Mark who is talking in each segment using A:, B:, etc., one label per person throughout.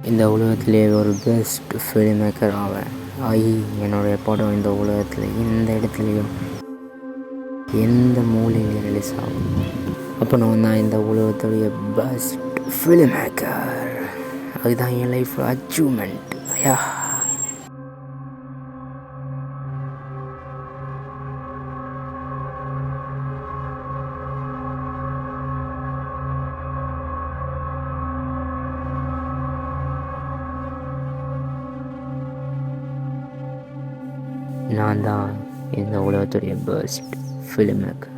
A: இந்த உலகத்திலே ஒரு பெஸ்ட் ஃபிலிம் மேக்கர் ஆவேன். என்னுடைய படம் இந்த உலகத்தில் எந்த இடத்துலையும் எந்த மூலையிலையும் ரிலீஸ் ஆகும். அப்போ நான் தான் இந்த உலகத்துடைய பெஸ்ட் ஃபிலிம் மேக்கர். அதுதான் என் லைஃப் அச்சீவ்மெண்ட். நான் தான் இந்த உலகத்துடைய பெஸ்ட் ஃபிலிம் மேக்கர்.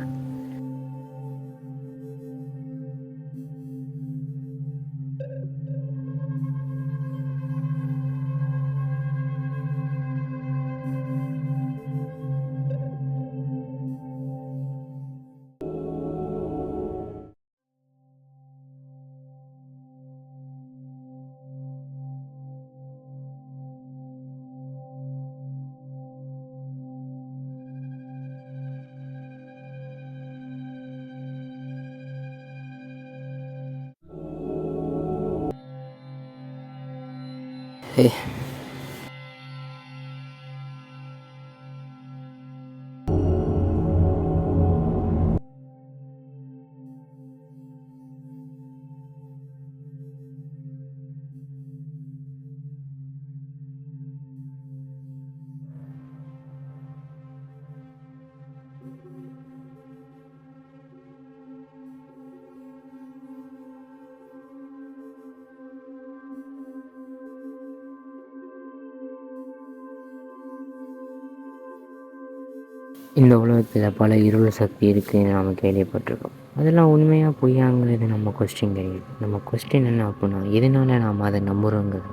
A: இந்த உலகத்தில் பல இருள் சக்தி இருக்குதுன்னு நம்ம கேள்விப்பட்டிருக்கோம். அதெல்லாம் உண்மையாக பொய்யாங்கிறது நம்ம கொஸ்டின் கிடையாது. நம்ம கொஸ்டின் என்ன அப்படின்னா, எதனால நாம் அதை நம்புகிறோங்கிறது.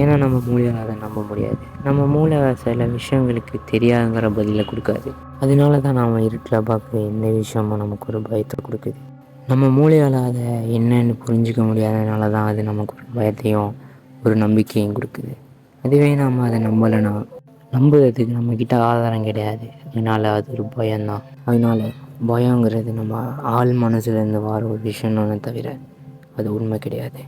A: ஏன்னா நம்ம மூளையால் அதை நம்ப முடியாது. நம்ம மூளை சில விஷயங்களுக்கு தெரியாதுங்கிற பதிலை கொடுக்காது. அதனால தான் நாம் இருட்டில் பார்க்குற எந்த விஷயமும் நமக்கு ஒரு பயத்தை கொடுக்குது. நம்ம மூளையால் அதை என்னன்னு புரிஞ்சிக்க முடியாதனால தான் அது நமக்கு ஒரு பயத்தையும் ஒரு நம்பிக்கையும் கொடுக்குது. அதுவே நாம் அதை நம்பலைன்னா நம்புறதுக்கு நம்மக்கிட்ட ஆதாரம் கிடையாது. அதனால் அது ஒரு பயம்தான். அதனால் பயங்கிறது நம்ம ஆள் மனசுலேருந்து வர ஒரு விஷயம்னு தவிர அது உண்மை கிடையாது.